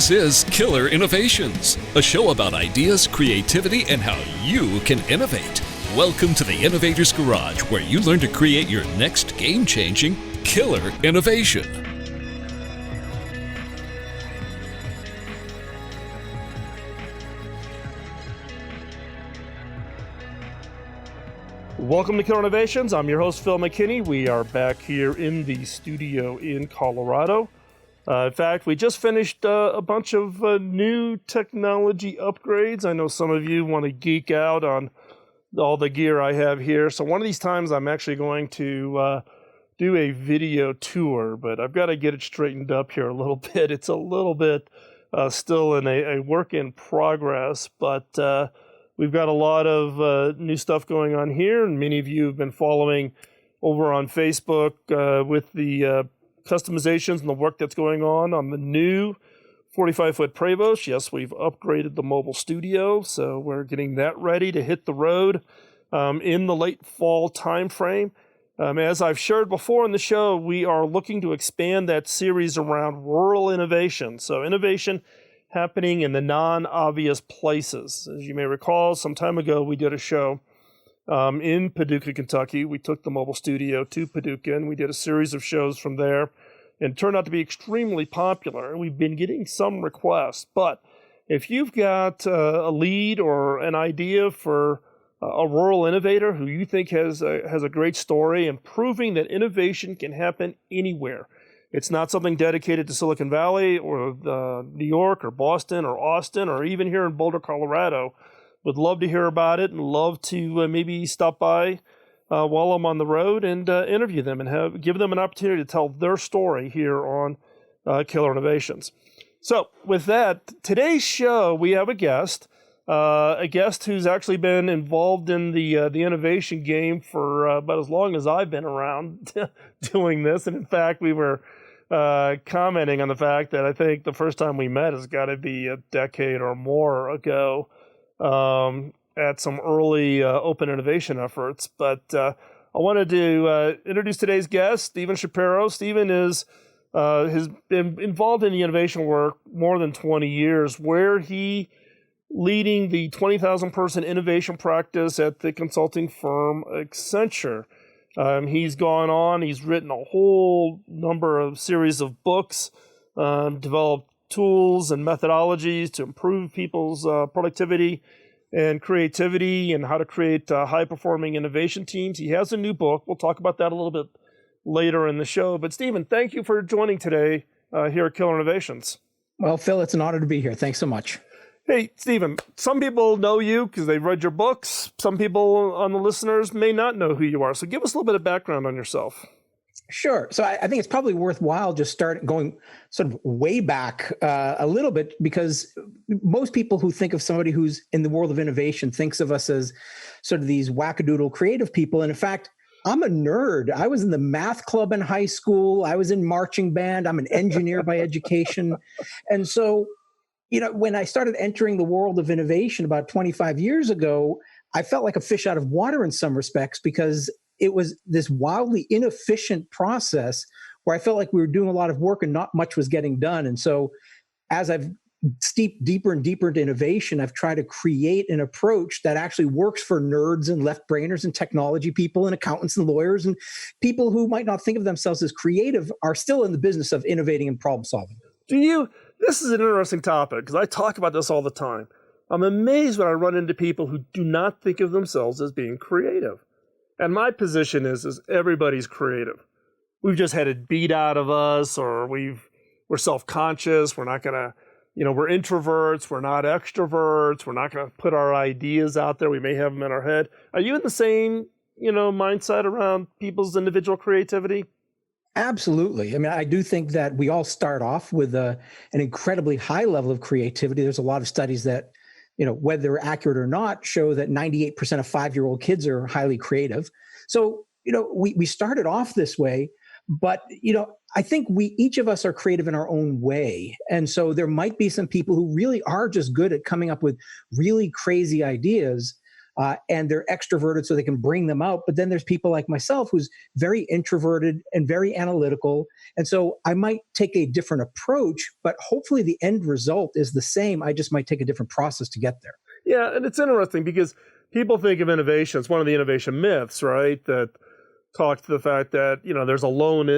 This is Killer Innovations, a show about ideas, creativity, and how you can innovate. Welcome to the Innovator's Garage, where you learn to create your next game-changing killer innovation. Welcome to Killer Innovations. I'm your host, Phil McKinney. We are back here in the studio in Colorado. In fact, we just finished a bunch of new technology upgrades. I know some of you want to geek out on all the gear I have here. So one of these times I'm actually going to do a video tour, but I've got to get it straightened up here a little bit. It's a little bit still in a work in progress, but we've got a lot of new stuff going on here, and many of you have been following over on Facebook with the customizations and the work that's going on the new 45-foot Prevost. Yes, we've upgraded the mobile studio, so we're getting that ready to hit the road in the late fall timeframe. As I've shared before in the show, we are looking to expand that series around rural innovation. So innovation happening in the non-obvious places. As you may recall, some time ago we did a show in Paducah, Kentucky. We took the mobile studio to Paducah, and we did a series of shows from there, and it turned out to be extremely popular. And we've been getting some requests. But if you've got a lead or an idea for a rural innovator who you think has a great story and proving that innovation can happen anywhere, it's not something dedicated to Silicon Valley or New York or Boston or Austin or even here in Boulder, Colorado, would love to hear about it and love to maybe stop by while I'm on the road and interview them and give them an opportunity to tell their story here on Killer Innovations. So with that, today's show, we have a guest who's actually been involved in the innovation game for about as long as I've been around doing this. And in fact, we were commenting on the fact that I think the first time we met has got to be a decade or more ago. At some early open innovation efforts. But I wanted to introduce today's guest, Stephen Shapiro. Stephen has been involved in the innovation work more than 20 years, where he leading the 20,000 person innovation practice at the consulting firm Accenture. He's gone on, he's written a whole number of series of books, developed tools and methodologies to improve people's productivity and creativity and how to create high-performing innovation teams. He has a new book. We'll talk about that a little bit later in the show. But Stephen, thank you for joining today here at Killer Innovations. Well, Phil, it's an honor to be here. Thanks so much. Hey, Stephen, some people know you because they've read your books. Some people on the listeners may not know who you are. So give us a little bit of background on yourself. Sure. So I think it's probably worthwhile just start going sort of way back a little bit, because most people who think of somebody who's in the world of innovation thinks of us as sort of these wackadoodle creative people. And in fact, I'm a nerd. I was in the math club in high school. I was in marching band. I'm an engineer by education. And so, when I started entering the world of innovation about 25 years ago, I felt like a fish out of water in some respects, because it was this wildly inefficient process where I felt like we were doing a lot of work and not much was getting done. And so as I've steeped deeper and deeper into innovation, I've tried to create an approach that actually works for nerds and left-brainers and technology people and accountants and lawyers and people who might not think of themselves as creative are still in the business of innovating and problem solving. This is an interesting topic because I talk about this all the time. I'm amazed when I run into people who do not think of themselves as being creative. And my position is everybody's creative. We've just had it beat out of us, or we're self-conscious. We're not going to, we're introverts. We're not extroverts. We're not going to put our ideas out there. We may have them in our head. Are you in the same, mindset around people's individual creativity? Absolutely. I mean, I do think that we all start off with an incredibly high level of creativity. There's a lot of studies that, whether they're accurate or not, show that 98% of 5-year-old kids are highly creative. So, we started off this way, but, I think each of us are creative in our own way. And so there might be some people who really are just good at coming up with really crazy ideas. and they're extroverted so they can bring them out. But then there's people like myself who's very introverted and very analytical. And so I might take a different approach, but hopefully the end result is the same. I just might take a different process to get there. Yeah, and it's interesting because people think of innovation, it's one of the innovation myths, right? That talk to the fact that, there's a lone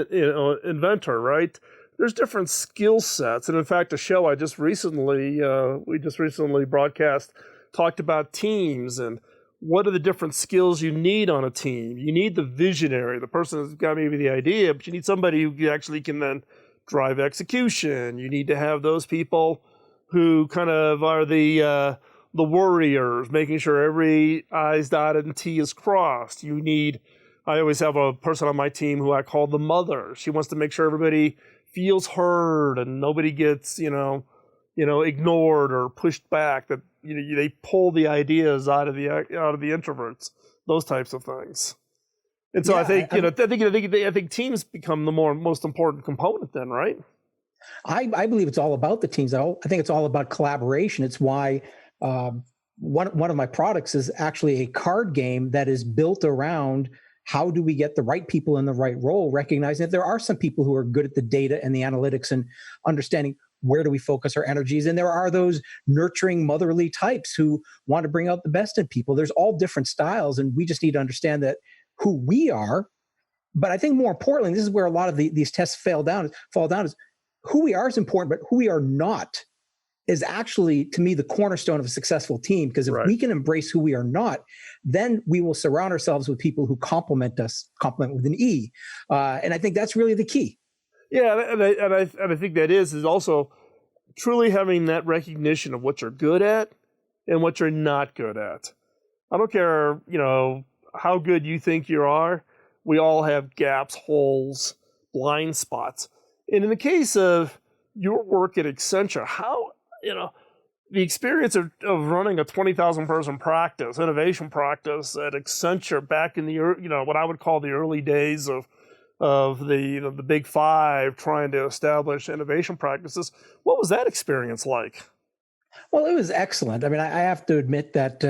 inventor, right? There's different skill sets. And in fact, a show we just recently broadcast talked about teams and what are the different skills you need on a team. You need the visionary, the person who's got maybe the idea, but you need somebody who actually can then drive execution. You need to have those people who kind of are the warriors, making sure every I's dotted and T is crossed. I always have a person on my team who I call the mother. She wants to make sure everybody feels heard and nobody gets, ignored or pushed back. That they pull the ideas out of the introverts. Those types of things. And so I think teams become the most important component then, right? I believe it's all about the teams. I think it's all about collaboration. It's why one of my products is actually a card game that is built around how do we get the right people in the right role, recognizing that there are some people who are good at the data and the analytics and understanding where do we focus our energies. And there are those nurturing motherly types who want to bring out the best in people. There's all different styles, and we just need to understand that who we are. But I think more importantly, this is where a lot of these tests fall down is who we are is important, but who we are not is actually, to me, the cornerstone of a successful team. Because if we can embrace who we are not, then we will surround ourselves with people who complement with an E. And I think that's really the key. Yeah, and I think that is also truly having that recognition of what you're good at and what you're not good at. I don't care, how good you think you are. We all have gaps, holes, blind spots. And in the case of your work at Accenture, how, the experience of running a 20,000 person practice, innovation practice at Accenture back in the, what I would call the early days of the big five trying to establish innovation practices. What was that experience like? Well, it was excellent. I mean, I have to admit that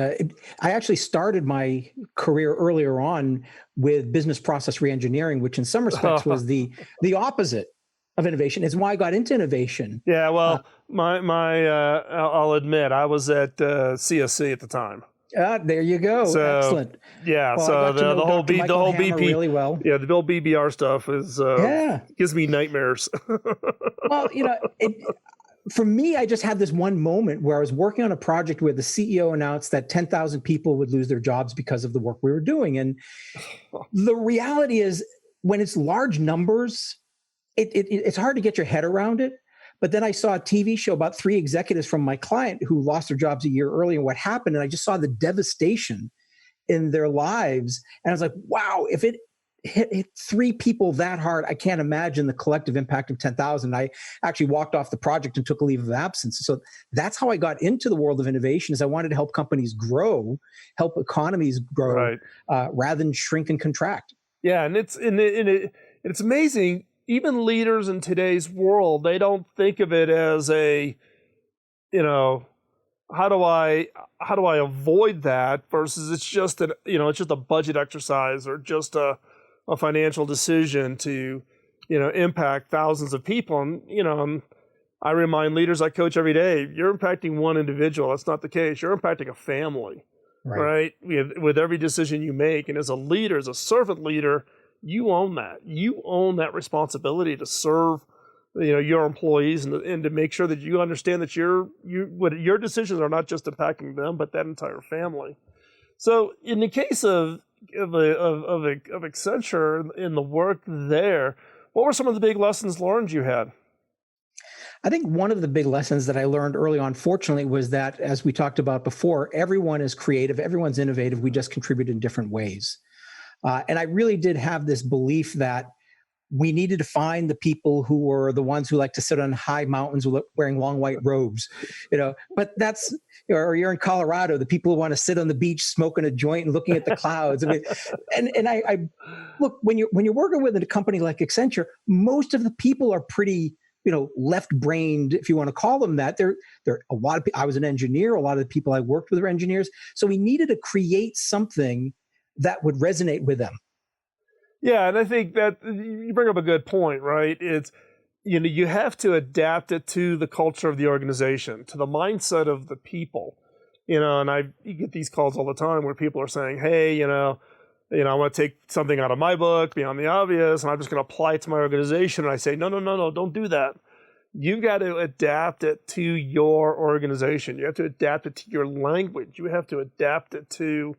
I actually started my career earlier on with business process reengineering, which in some respects was the opposite of innovation. It's why I got into innovation. Yeah, well, I'll admit, I was at CSC at the time. There you go. So, excellent. Yeah, well, so the whole BP really well. Yeah, the whole BBR stuff is gives me nightmares. Well, for me, I just had this one moment where I was working on a project where the CEO announced that 10,000 people would lose their jobs because of the work we were doing. And the reality is, when it's large numbers, it's hard to get your head around it. But then I saw a TV show about 3 executives from my client who lost their jobs a year earlier and what happened. And I just saw the devastation in their lives. And I was like, wow, if it hit 3 people that hard, I can't imagine the collective impact of 10,000. I actually walked off the project and took a leave of absence. So that's how I got into the world of innovation, is I wanted to help companies grow, help economies grow, rather than shrink and contract. Yeah, and it's amazing. Even leaders in today's world, they don't think of it as a, how do I avoid that versus it's just a budget exercise or just a financial decision to, impact thousands of people. And, I remind leaders I coach every day, you're impacting one individual. That's not the case. You're impacting a family, right? With every decision you make. And as a leader, as a servant leader, you own that. You own that responsibility to serve, your employees and to make sure that you understand that your decisions are not just impacting them, but that entire family. So in the case of Accenture in the work there, what were some of the big lessons learned you had? I think one of the big lessons that I learned early on, fortunately, was that, as we talked about before, everyone is creative, everyone's innovative. We just contribute in different ways. And I really did have this belief that we needed to find the people who were the ones who like to sit on high mountains wearing long white robes, but that's, or you're in Colorado, the people who want to sit on the beach smoking a joint and looking at the clouds. I mean, and I look, when you're working with a company like Accenture, most of the people are pretty left-brained, if you want to call them that. They're a lot of. I was an engineer. A lot of the people I worked with were engineers. So we needed to create something that would resonate with them. Yeah, and I think that you bring up a good point, right? It's you have to adapt it to the culture of the organization, to the mindset of the people. And you get these calls all the time where people are saying, "Hey, I want to take something out of my book, beyond the obvious, and I'm just going to apply it to my organization." And I say, no, don't do that. You've got to adapt it to your organization. You have to adapt it to your language. You have to adapt it to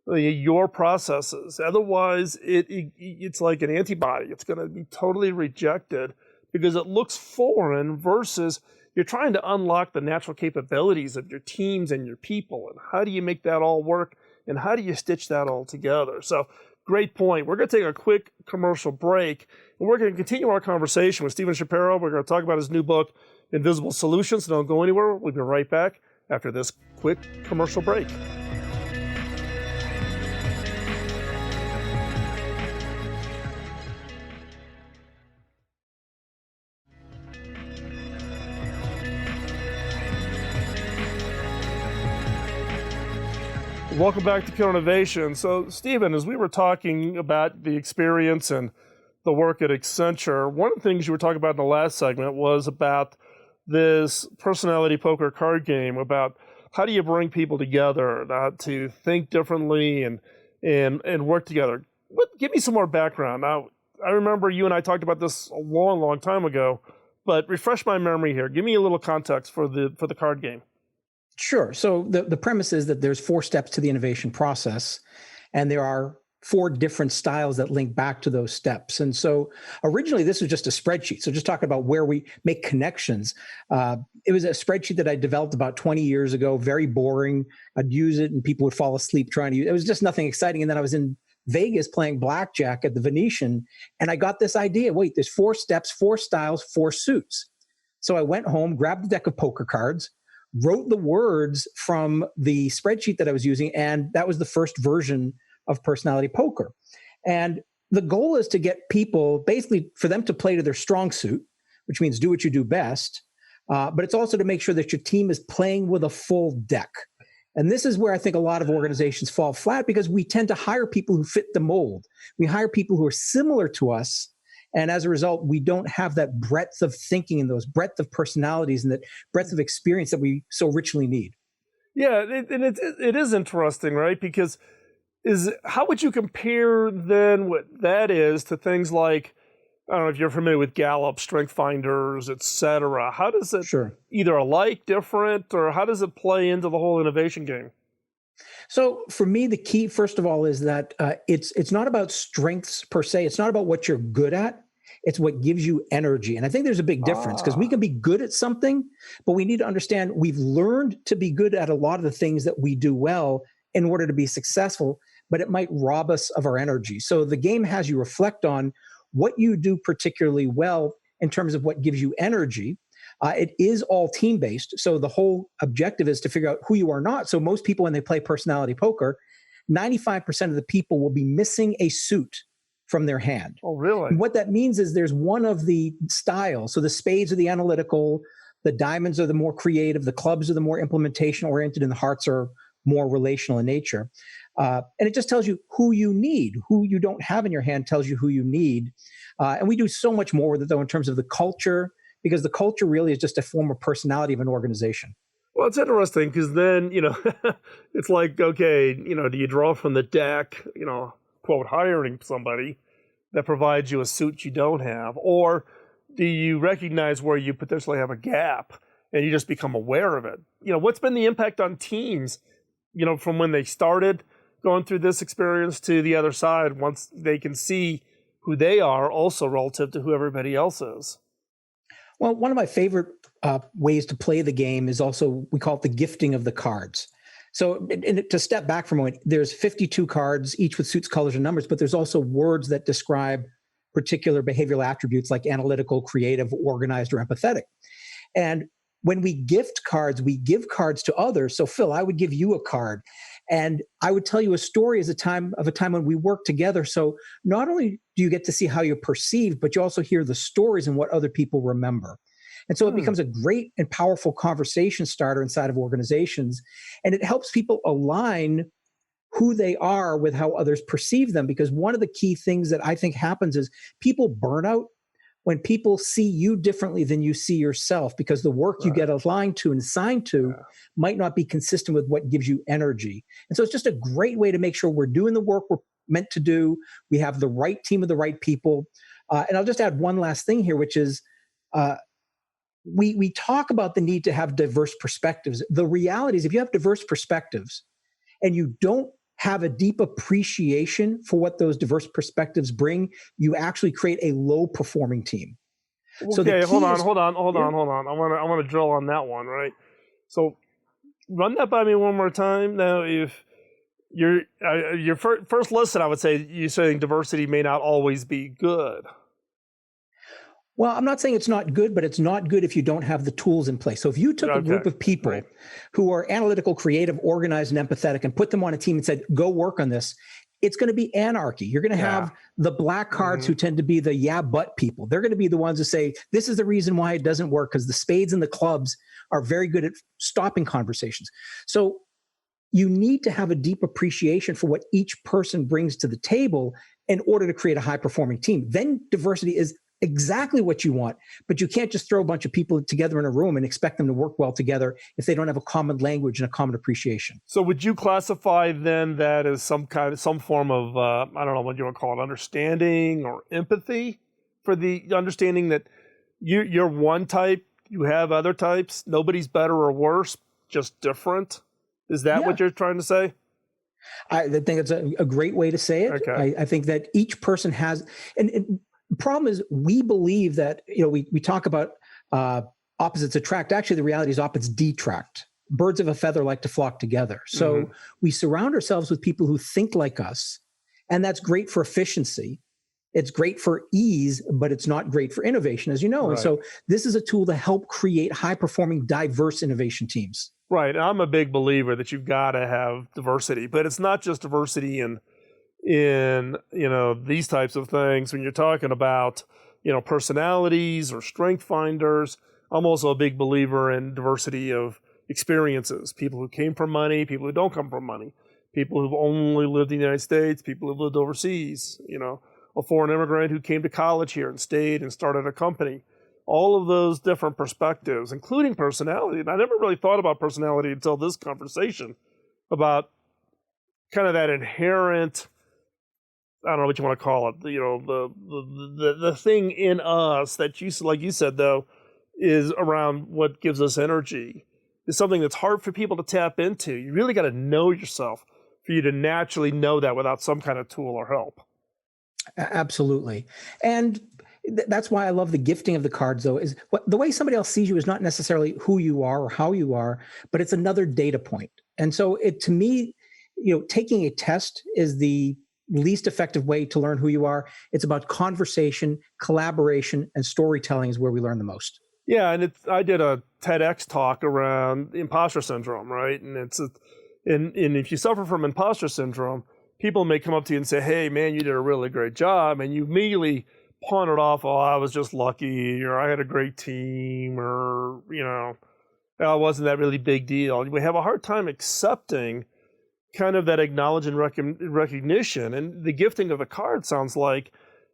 your processes. Otherwise, it's like an antibody. It's going to be totally rejected because it looks foreign versus you're trying to unlock the natural capabilities of your teams and your people. And how do you make that all work? And how do you stitch that all together? So, great point. We're going to take a quick commercial break, and we're going to continue our conversation with Stephen Shapiro. We're going to talk about his new book, Invisible Solutions. Don't go anywhere. We'll be right back after this quick commercial break. Welcome back to Killer Innovation. So, Stephen, as we were talking about the experience and the work at Accenture, one of the things you were talking about in the last segment was about this personality poker card game, about how do you bring people together to think differently and work together. Give me some more background. Now, I remember you and I talked about this a long, long time ago, but refresh my memory here. Give me a little context for the card game. Sure. So the premise is that there's 4 steps to the innovation process, and there are 4 different styles that link back to those steps. And so originally this was just a spreadsheet. So just talking about where we make connections. It was a spreadsheet that I developed about 20 years ago, very boring. I'd use it and people would fall asleep trying to use it. It was just nothing exciting. And then I was in Vegas playing blackjack at the Venetian, and I got this idea. Wait, there's 4 steps, 4 styles, 4 suits. So I went home, grabbed a deck of poker cards, wrote the words from the spreadsheet that I was using, and that was the first version of personality poker. And the goal is to get people, basically for them to play to their strong suit, which means do what you do best, but it's also to make sure that your team is playing with a full deck. And this is where I think a lot of organizations fall flat, because we tend to hire people who fit the mold. We hire people who are similar to us, and as a result, we don't have that breadth of thinking and those breadth of personalities and that breadth of experience that we so richly need. Yeah, it is interesting, right? Because how would you compare then what that is to things like, I don't know if you're familiar with Gallup, Strength Finders, et cetera. How does it either alike, different, or how does it play into the whole innovation game? So for me, the key, first of all, is that it's not about strengths per se. It's not about what you're good at. It's what gives you energy. And I think there's a big difference, because we can be good at something, but we need to understand we've learned to be good at a lot of the things that we do well in order to be successful, but it might rob us of our energy. So the game has you reflect on what you do particularly well in terms of what gives you energy. It is all team-based. So the whole objective is to figure out who you are not. So most people, when they play personality poker, 95% of the people will be missing a suit from their hand. Oh, really? And what that means is there's one of the styles. So the spades are the analytical, the diamonds are the more creative, the clubs are the more implementation oriented, and the hearts are more relational in nature. And it just tells you who you need. Who you don't have in your hand tells you who you need. And we do so much more with it, though, in terms of the culture, because the culture really is just a form of personality of an organization. Well, it's interesting because then, it's like, okay, do you draw from the deck, quote, hiring somebody that provides you a suit you don't have? Or do you recognize where you potentially have a gap and you just become aware of it? What's been the impact on teams, from when they started going through this experience to the other side, once they can see who they are also relative to who everybody else is? Well, one of my favorite ways to play the game is also, we call it the gifting of the cards. So to step back for a moment, there's 52 cards, each with suits, colors, and numbers, but there's also words that describe particular behavioral attributes like analytical, creative, organized, or empathetic. And when we gift cards, we give cards to others. So Phil, I would give you a card and I would tell you a story as a time when we worked together. So not only do you get to see how you're perceived, but you also hear the stories and what other people remember. And so it becomes a great and powerful conversation starter inside of organizations. And it helps people align who they are with how others perceive them. Because one of the key things that I think happens is people burn out when people see you differently than you see yourself, because the work you get aligned to and assigned to might not be consistent with what gives you energy. And so it's just a great way to make sure we're doing the work we're meant to do. We have the right team of the right people. And I'll just add one last thing here, which is we talk about the need to have diverse perspectives. The reality is if you have diverse perspectives and you don't have a deep appreciation for what those diverse perspectives bring, you actually create a low performing team. Okay, hold on. I want to drill on that one, right? So run that by me one more time. Now, if your first listen, I would say you're saying diversity may not always be good. Well, I'm not saying it's not good, but it's not good if you don't have the tools in place. So if you took a group of people who are analytical, creative, organized, and empathetic and put them on a team and said, go work on this, it's going to be anarchy. You're going to have the black cards who tend to be the but people. They're going to be the ones who say, this is the reason why it doesn't work, because the spades and the clubs are very good at stopping conversations. So you need to have a deep appreciation for what each person brings to the table in order to create a high-performing team. Then diversity is exactly what you want, but you can't just throw a bunch of people together in a room and expect them to work well together if they don't have a common language and a common appreciation. So would you classify then that as some form of, I don't know what you want to call it, understanding or empathy, for the understanding that you're one type, you have other types, nobody's better or worse, just different? Is that what you're trying to say? I think it's a great way to say it. Okay. I think that each person has, and the problem is we believe that, we talk about opposites attract. Actually, the reality is opposites detract. Birds of a feather like to flock together. So we surround ourselves with people who think like us, and that's great for efficiency. It's great for ease, but it's not great for innovation, as you know. Right. And so this is a tool to help create high-performing, diverse innovation teams. Right. I'm a big believer that you've got to have diversity, but it's not just diversity in these types of things. When you're talking about personalities or strength finders, I'm also a big believer in diversity of experiences. People who came from money, people who don't come from money, people who've only lived in the United States, people who've lived overseas, a foreign immigrant who came to college here and stayed and started a company. All of those different perspectives, including personality. And I never really thought about personality until this conversation, about kind of that inherent, I don't know what you want to call it, the thing in us that like you said, though, is around what gives us energy. It's something that's hard for people to tap into. You really got to know yourself for you to naturally know that without some kind of tool or help. Absolutely. And that's why I love the gifting of the cards, though, is the way somebody else sees you is not necessarily who you are or how you are, but it's another data point. And so to me, taking a test is the least effective way to learn who you are. It's about conversation, collaboration, and storytelling is where we learn the most. Yeah, and I did a TEDx talk around imposter syndrome, right? And and if you suffer from imposter syndrome, people may come up to you and say, "Hey, man, you did a really great job," and you immediately pawn it off. "Oh, I was just lucky," or "I had a great team," or "Oh, wasn't that really big deal?" We have a hard time accepting kind of that acknowledgement and recognition, and the gifting of the card sounds like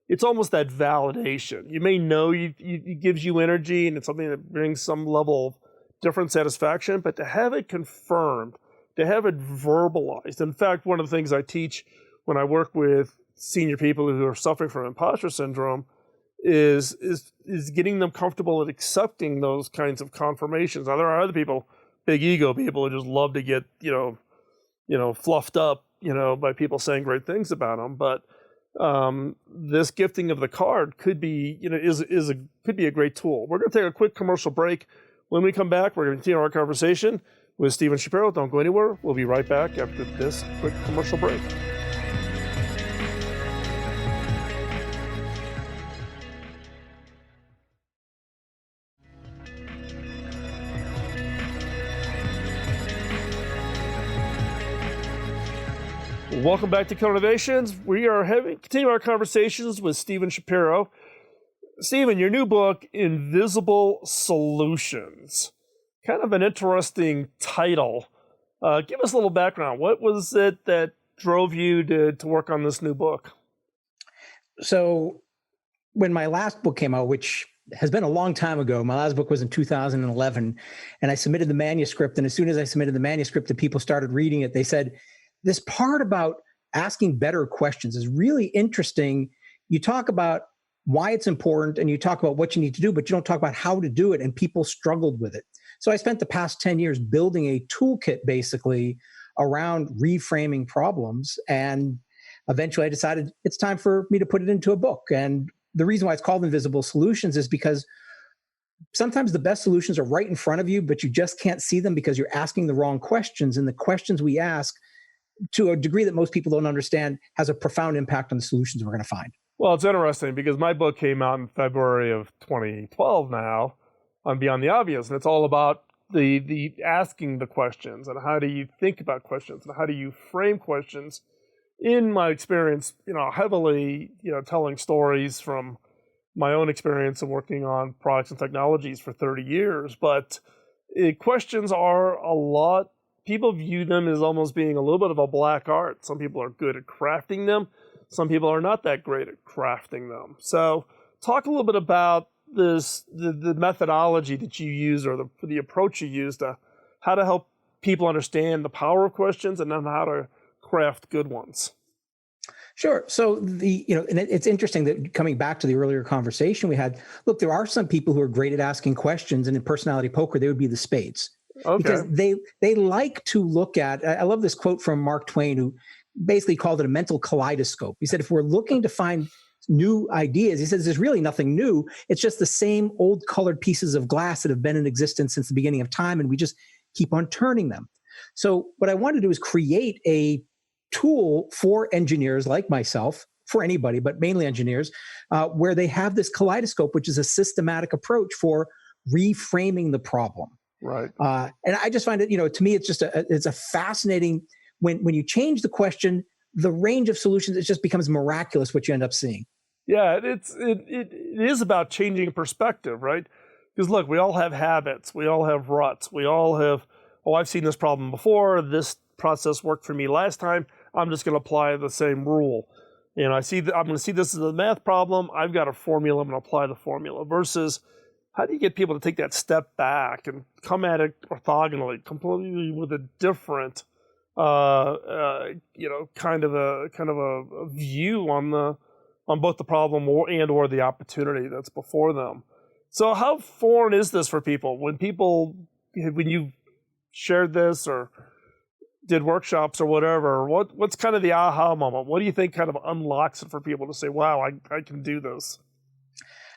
it's almost that validation. You may know it gives you energy, and it's something that brings some level of different satisfaction, but to have it confirmed, to have it verbalized. In fact, one of the things I teach when I work with senior people who are suffering from imposter syndrome is getting them comfortable at accepting those kinds of confirmations. Now, there are other people, big ego people, who just love to get fluffed up by people saying great things about them, but this gifting of the card could be could be a great tool. We're going to take a quick commercial break. When we come back, we're going to continue our conversation with Stephen Shapiro. Don't go anywhere. We'll be right back after this quick commercial break. Welcome back to Killer Innovations. We are continuing our conversations with Stephen Shapiro. Stephen, your new book, Invisible Solutions. Kind of an interesting title. Give us a little background. What was it that drove you to work on this new book? So when my last book came out, which has been a long time ago, my last book was in 2011, and I submitted the manuscript. And as soon as I submitted the manuscript and people started reading it, they said, this part about asking better questions is really interesting. You talk about why it's important and you talk about what you need to do, but you don't talk about how to do it. And people struggled with it. So I spent the past 10 years building a toolkit basically around reframing problems. And eventually I decided it's time for me to put it into a book. And the reason why it's called Invisible Solutions is because sometimes the best solutions are right in front of you, but you just can't see them because you're asking the wrong questions. And the questions we ask, to a degree that most people don't understand, has a profound impact on the solutions we're going to find. Well, it's interesting because my book came out in February of 2012 now on Beyond the Obvious, and it's all about the asking the questions and how do you think about questions and how do you frame questions. In my experience, heavily, telling stories from my own experience of working on products and technologies for 30 years, but questions are a lot. People view them as almost being a little bit of a black art. Some people are good at crafting them. Some people are not that great at crafting them. So talk a little bit about this, the methodology that you use or the approach you use to how to help people understand the power of questions and then how to craft good ones. Sure. So and it's interesting that coming back to the earlier conversation we had, look, there are some people who are great at asking questions, and in personality poker, they would be the spades. Okay. Because they like to look at, I love this quote from Mark Twain, who basically called it a mental kaleidoscope. He said, if we're looking to find new ideas, he says, there's really nothing new. It's just the same old colored pieces of glass that have been in existence since the beginning of time, and we just keep on turning them. So what I want to do is create a tool for engineers like myself, for anybody, but mainly engineers, where they have this kaleidoscope, which is a systematic approach for reframing the problem. Right. And I just find it, to me, it's just it's a fascinating, when you change the question, the range of solutions, it just becomes miraculous what you end up seeing. Yeah, it is about changing perspective, right? Because look, we all have habits, we all have ruts, we all have, I've seen this problem before, this process worked for me last time, I'm just going to apply the same rule. I'm going to see this as a math problem, I've got a formula, I'm going to apply the formula, versus how do you get people to take that step back and come at it orthogonally, completely with a different, kind of a view on both the problem or the opportunity that's before them. So how foreign is this for people? When you shared this or did workshops or whatever, what's kind of the aha moment? What do you think kind of unlocks it for people to say, wow, I can do this?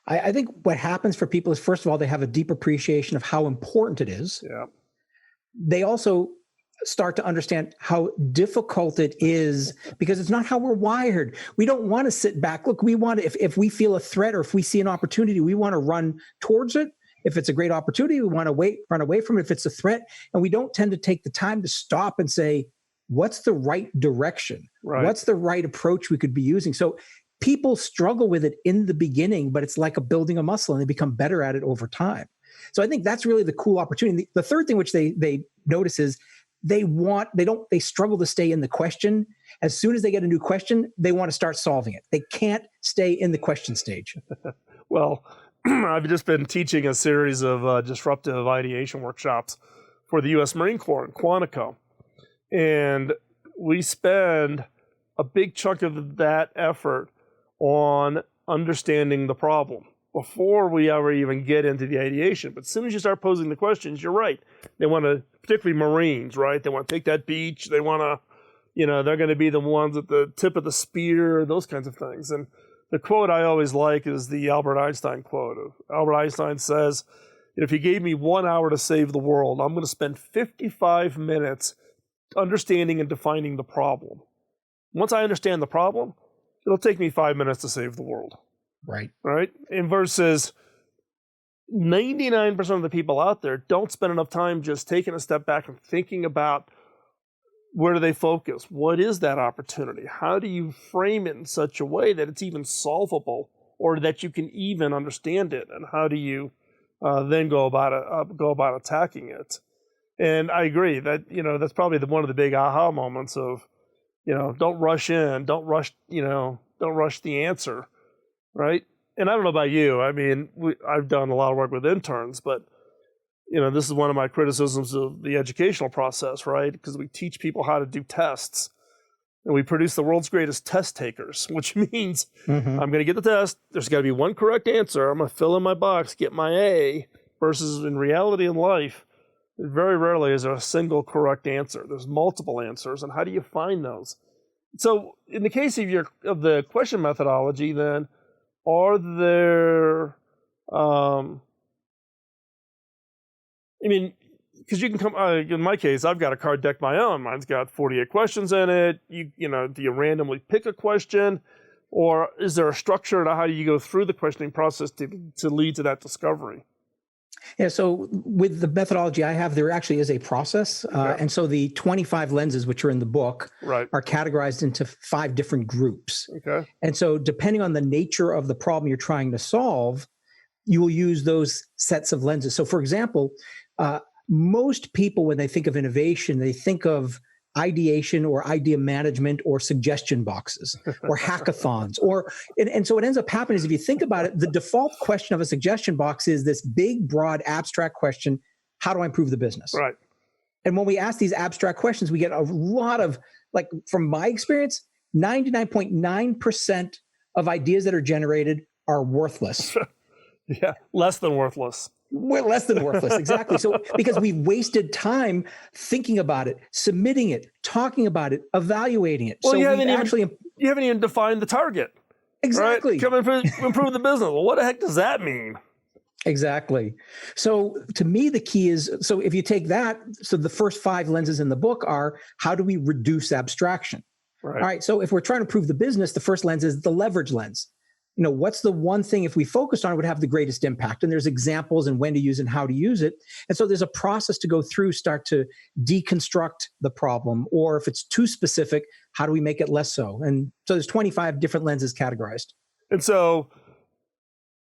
I think what happens for people is, first of all, they have a deep appreciation of how important it is. Yeah. They also start to understand how difficult it is because it's not how we're wired. We don't want to sit back. Look, we want to, if we feel a threat or if we see an opportunity, we want to run towards it. If it's a great opportunity, we want to run away from it if it's a threat. And we don't tend to take the time to stop and say, what's the right direction? Right. What's the right approach we could be using? So people struggle with it in the beginning, but it's like building a muscle and they become better at it over time. So I think that's really the cool opportunity. The third thing which they notice is they struggle to stay in the question. As soon as they get a new question, they want to start solving it. They can't stay in the question stage. Well, I've just been teaching a series of disruptive ideation workshops for the U.S. Marine Corps in Quantico. And we spend a big chunk of that effort on understanding the problem before we ever even get into the ideation. But as soon as you start posing the questions, you're right. They want to, particularly Marines, right? They want to take that beach. They want to, they're going to be the ones at the tip of the spear, those kinds of things. And the quote I always like is the Albert Einstein quote. Albert Einstein says, if you gave me 1 hour to save the world, I'm going to spend 55 minutes understanding and defining the problem. Once I understand the problem, it'll take me 5 minutes to save the world. Right. Right? And versus 99% of the people out there don't spend enough time just taking a step back and thinking about Where do they focus? What is that opportunity? How do you frame it in such a way that it's even solvable, or that you can even understand it? And how do you then go about attacking it? And I agree that that's probably one of the big aha moments of don't rush in, don't rush the answer, right? And I don't know about you. I mean, I've done a lot of work with interns, but this is one of my criticisms of the educational process, right? Because we teach people how to do tests, and we produce the world's greatest test takers, which means I'm going to get the test. There's got to be one correct answer. I'm going to fill in my box, get my A, versus in reality in life, very rarely is there a single correct answer. There's multiple answers, and how do you find those? So in the case of the question methodology, then, are there because you can come. In my case, I've got a card deck my own. Mine's got 48 questions in it. Do you randomly pick a question, or is there a structure to how do you go through the questioning process to lead to that discovery? Yeah, so with the methodology I have, there actually is a process. And so the 25 lenses, which are in the book, are categorized into 5 different groups. Okay. And so depending on the nature of the problem you're trying to solve, you will use those sets of lenses. So for example, most people, when they think of innovation, they think of ideation or idea management or suggestion boxes or hackathons and so what ends up happening is, if you think about it, the default question of a suggestion box is this big, broad, abstract question: how do I improve the business? Right. And when we ask these abstract questions, we get a lot of, like, from my experience, 99.9% of ideas that are generated are worthless. Yeah, less than worthless. Well, less than worthless, exactly. So because we wasted time thinking about it, submitting it, talking about it, evaluating it. Well, so you haven't even defined the target. Exactly. Right? Come improve the business. Well, what the heck does that mean? Exactly. So to me, the key is, so if you take that, so the first 5 lenses in the book are, how do we reduce abstraction? Right. All right. So if we're trying to improve the business, the first lens is the leverage lens. What's the one thing, if we focused on it, would have the greatest impact? And there's examples and when to use and how to use it. And so there's a process to go through, start to deconstruct the problem, or if it's too specific, how do we make it less so? And so there's 25 different lenses categorized. And so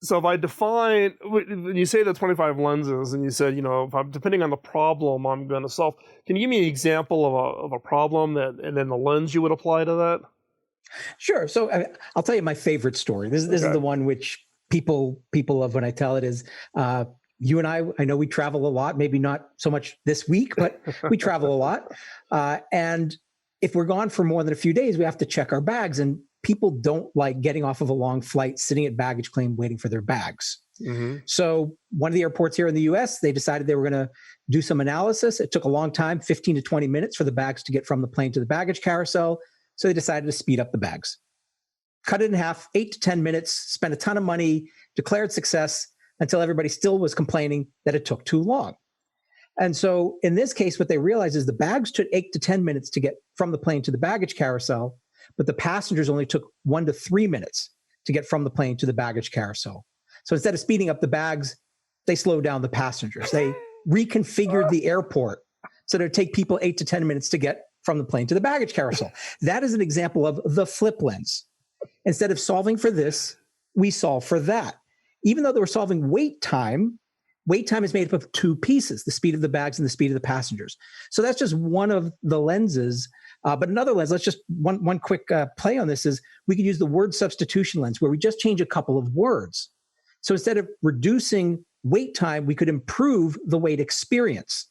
if I define, when you say the 25 lenses, and you said, if I'm depending on the problem I'm going to solve, can you give me an example of a problem and then the lens you would apply to that? Sure. So I'll tell you my favorite story. This is the one which people love when I tell it. Is you and I know we travel a lot, maybe not so much this week, but we travel a lot. And if we're gone for more than a few days, we have to check our bags. And people don't like getting off of a long flight, sitting at baggage claim, waiting for their bags. Mm-hmm. So one of the airports here in the US, they decided they were going to do some analysis. It took a long time, 15 to 20 minutes for the bags to get from the plane to the baggage carousel. So they decided to speed up the bags, cut it in half, 8 to 10 minutes, spent a ton of money, declared success, until everybody still was complaining that it took too long. And so in this case, what they realized is the bags took 8 to 10 minutes to get from the plane to the baggage carousel, but the passengers only took 1 to 3 minutes to get from the plane to the baggage carousel. So instead of speeding up the bags, they slowed down the passengers. They reconfigured the airport so that it would take people 8 to 10 minutes to get from the plane to the baggage carousel. That is an example of the flip lens. Instead of solving for this, we solve for that. Even though they were solving wait time is made up of 2 pieces: the speed of the bags and the speed of the passengers. So that's just one of the lenses. But another lens, let's just one quick play on this, is we could use the word substitution lens, where we just change a couple of words. So instead of reducing wait time, we could improve the wait experience.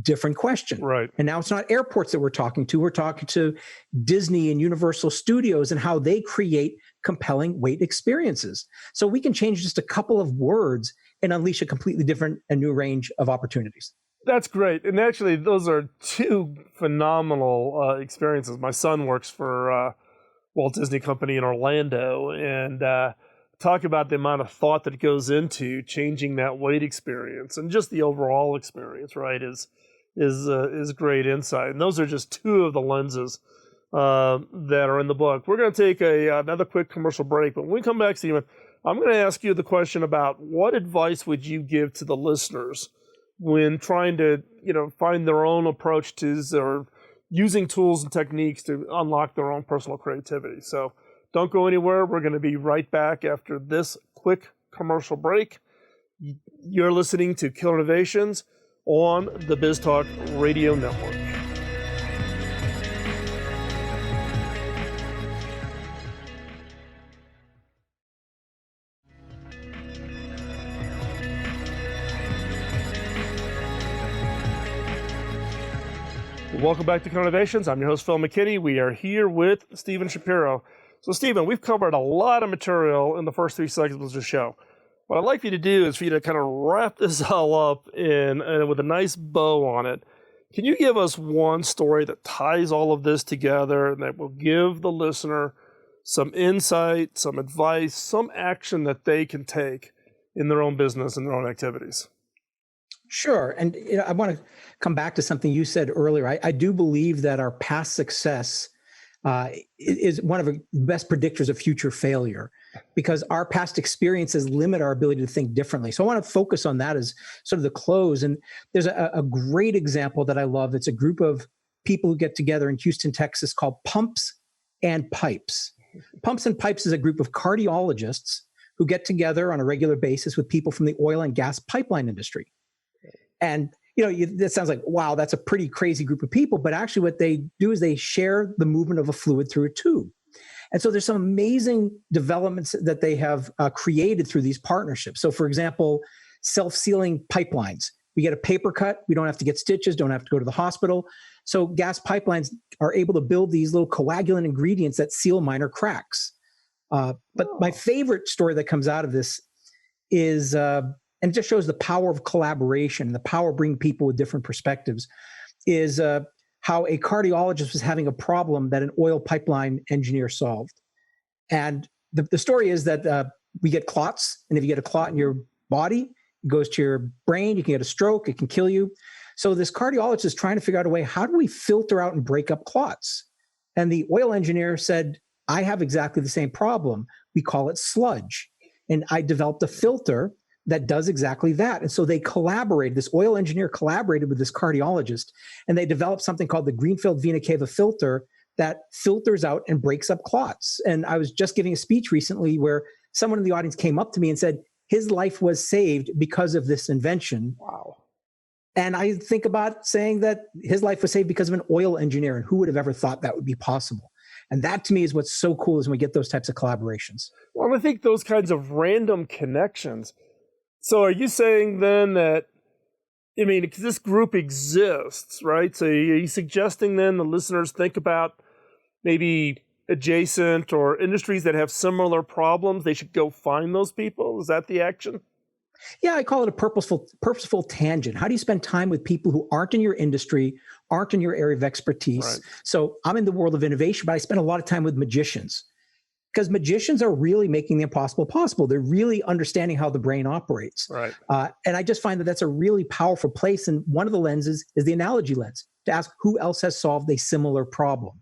Different question. Right. And now it's not airports that we're talking to. We're talking to Disney and Universal Studios and how they create compelling wait experiences. So we can change just a couple of words and unleash a completely different and new range of opportunities. That's great. And actually, those are 2 phenomenal experiences. My son works for Walt Disney Company in Orlando, and talk about the amount of thought that goes into changing that wait experience, and just the overall experience, right, is great insight. And those are just 2 of the lenses that are in the book. We're going to take another quick commercial break, but when we come back, Stephen, I'm going to ask you the question about what advice would you give to the listeners when trying to, find their own approach to, or using tools and techniques to unlock their own personal creativity. So don't go anywhere. We're going to be right back after this quick commercial break. You're listening to Killer Innovations on the BizTalk Radio Network. Welcome back to Killer Innovations. I'm your host, Phil McKinney. We are here with Stephen Shapiro. So, Stephen, we've covered a lot of material in the first 3 segments of the show. What I'd like for you to do is for you to kind of wrap this all up in with a nice bow on it. Can you give us one story that ties all of this together and that will give the listener some insight, some advice, some action that they can take in their own business and their own activities? Sure. And I want to come back to something you said earlier. I do believe that our past success is one of the best predictors of future failure, because our past experiences limit our ability to think differently. So I want to focus on that as sort of the close. And there's a great example that I love. It's a group of people who get together in Houston, Texas, called Pumps and Pipes. Pumps and Pipes is a group of cardiologists who get together on a regular basis with people from the oil and gas pipeline industry. And, that sounds like, wow, that's a pretty crazy group of people. But actually what they do is they share the movement of a fluid through a tube. And so there's some amazing developments that they have created through these partnerships. So, for example, self-sealing pipelines. We get a paper cut. We don't have to get stitches, don't have to go to the hospital. So gas pipelines are able to build these little coagulant ingredients that seal minor cracks. But my favorite story that comes out of this is... and it just shows the power of collaboration, the power of bringing people with different perspectives, is how a cardiologist was having a problem that an oil pipeline engineer solved. And the story is that we get clots, and if you get a clot in your body, it goes to your brain, you can get a stroke, it can kill you. So this cardiologist is trying to figure out a way, how do we filter out and break up clots? And the oil engineer said, I have exactly the same problem. We call it sludge. And I developed a filter that does exactly that. And so they collaborated, this oil engineer collaborated with this cardiologist, and they developed something called the Greenfield Vena Cava filter that filters out and breaks up clots. And I was just giving a speech recently where someone in the audience came up to me and said, his life was saved because of this invention. Wow. And I think about saying that his life was saved because of an oil engineer, and who would have ever thought that would be possible? And that to me is what's so cool, is when we get those types of collaborations. Well, I think those kinds of random connections. So are you saying then that, because this group exists, right? So are you suggesting then the listeners think about maybe adjacent or industries that have similar problems? They should go find those people? Is that the action? Yeah, I call it a purposeful tangent. How do you spend time with people who aren't in your industry, aren't in your area of expertise? Right. So I'm in the world of innovation, but I spend a lot of time with magicians. Because magicians are really making the impossible possible. They're really understanding how the brain operates. Right. And I just find that that's a really powerful place. And one of the lenses is the analogy lens, to ask who else has solved a similar problem.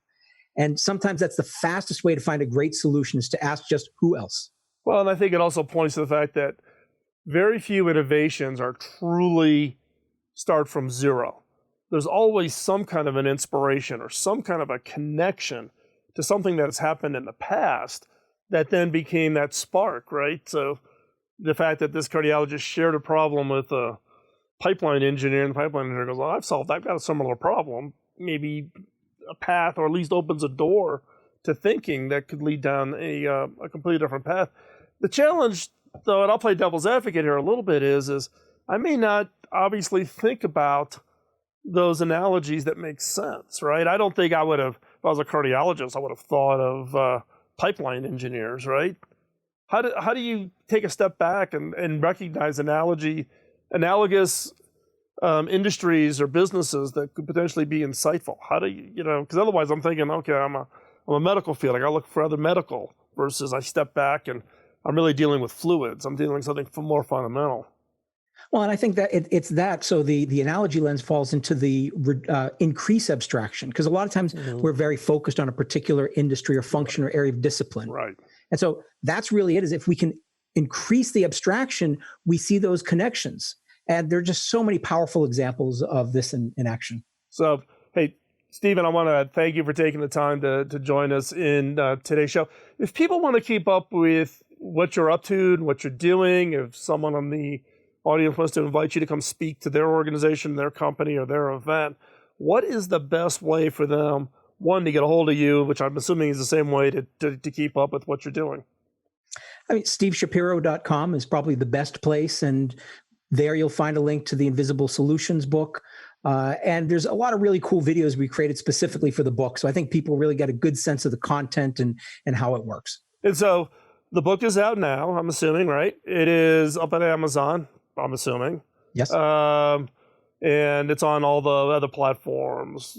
And sometimes that's the fastest way to find a great solution, is to ask just who else. Well, and I think it also points to the fact that very few innovations are truly start from zero. There's always some kind of an inspiration or some kind of a connection to something that has happened in the past that then became that spark, right? So the fact that this cardiologist shared a problem with a pipeline engineer, and the pipeline engineer goes, well, I've got a similar problem, maybe a path, or at least opens a door to thinking that could lead down a completely different path. The challenge, though, and I'll play devil's advocate here a little bit, is I may not obviously think about those analogies that make sense, right? I don't think I would have, if I was a cardiologist, I would have thought of pipeline engineers, right? How do you take a step back and recognize analogous industries or businesses that could potentially be insightful? How do you, because otherwise I'm thinking, okay, I'm a medical field. I got to look for other medical, versus I step back and I'm really dealing with fluids. I'm dealing with something more fundamental. Well, and I think that it's that. So the analogy lens falls into the increase abstraction, because a lot of times we're very focused on a particular industry or function or area of discipline. Right. And so that's really it, is if we can increase the abstraction, we see those connections. And there are just so many powerful examples of this in action. So, hey, Stephen, I want to thank you for taking the time to join us in today's show. If people want to keep up with what you're up to and what you're doing, if someone on the audience wants to invite you to come speak to their organization, their company, or their event, what is the best way for them, one, to get a hold of you, which I'm assuming is the same way to keep up with what you're doing? I mean, steveshapiro.com is probably the best place. And there you'll find a link to the Invisible Solutions book. And there's a lot of really cool videos we created specifically for the book. So I think people really get a good sense of the content and how it works. And so the book is out now, I'm assuming, right? It is up at Amazon, I'm assuming. Yes. And it's on all the other platforms,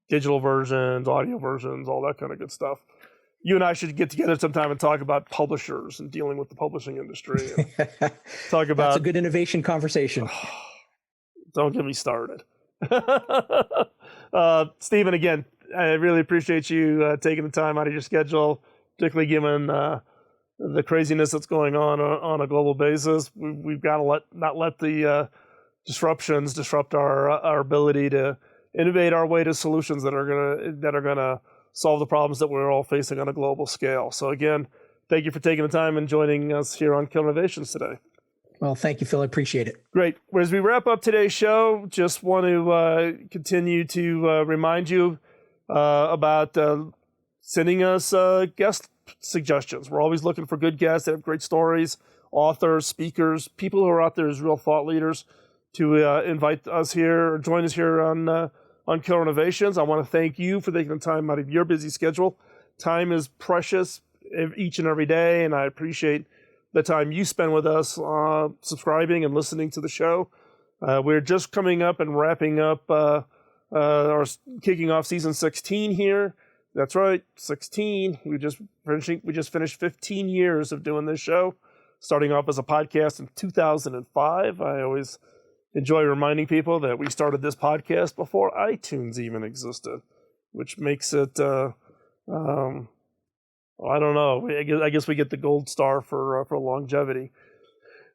digital versions, audio versions, all that kind of good stuff. You and I should get together sometime and talk about publishers and dealing with the publishing industry. And talk about... That's a good innovation conversation. Don't get me started. Stephen, again, I really appreciate you taking the time out of your schedule, particularly given the craziness that's going on a global basis. We've got to not let the disruptions disrupt our ability to innovate our way to solutions that are gonna solve the problems that we're all facing on a global scale. So again, thank you for taking the time and joining us here on Killer Innovations today. Well, thank you, Phil. I appreciate it. Great. As we wrap up today's show, just want to continue to remind you about sending us guest suggestions. We're always looking for good guests that have great stories, authors, speakers, people who are out there as real thought leaders to invite us here or join us here on Killer Innovations. I want to thank you for taking the time out of your busy schedule. Time is precious each and every day, and I appreciate the time you spend with us subscribing and listening to the show. We're just coming up and wrapping up or kicking off season 16 here. That's right, 16. We just finished 15 years of doing this show, starting off as a podcast in 2005. I always enjoy reminding people that we started this podcast before iTunes even existed, which makes it I don't know. I guess we get the gold star for longevity.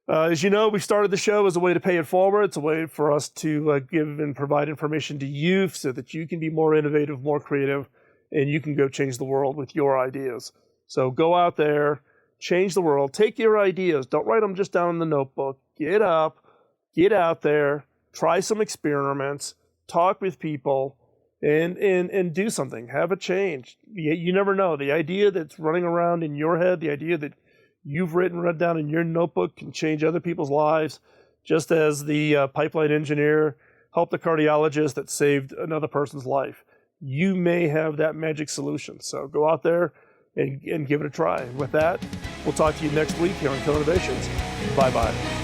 As you know, we started the show as a way to pay it forward. It's a way for us to give and provide information to you so that you can be more innovative, more creative, and you can go change the world with your ideas. So go out there, change the world, take your ideas. Don't write them just down in the notebook. Get up, get out there, try some experiments, talk with people, and do something. Have a change. You never know. The idea that's running around in your head, the idea that you've read down in your notebook can change other people's lives, just as the pipeline engineer helped the cardiologist that saved another person's life. You may have that magic solution. So go out there and give it a try. With that, we'll talk to you next week here on Killer Innovations. Bye-bye.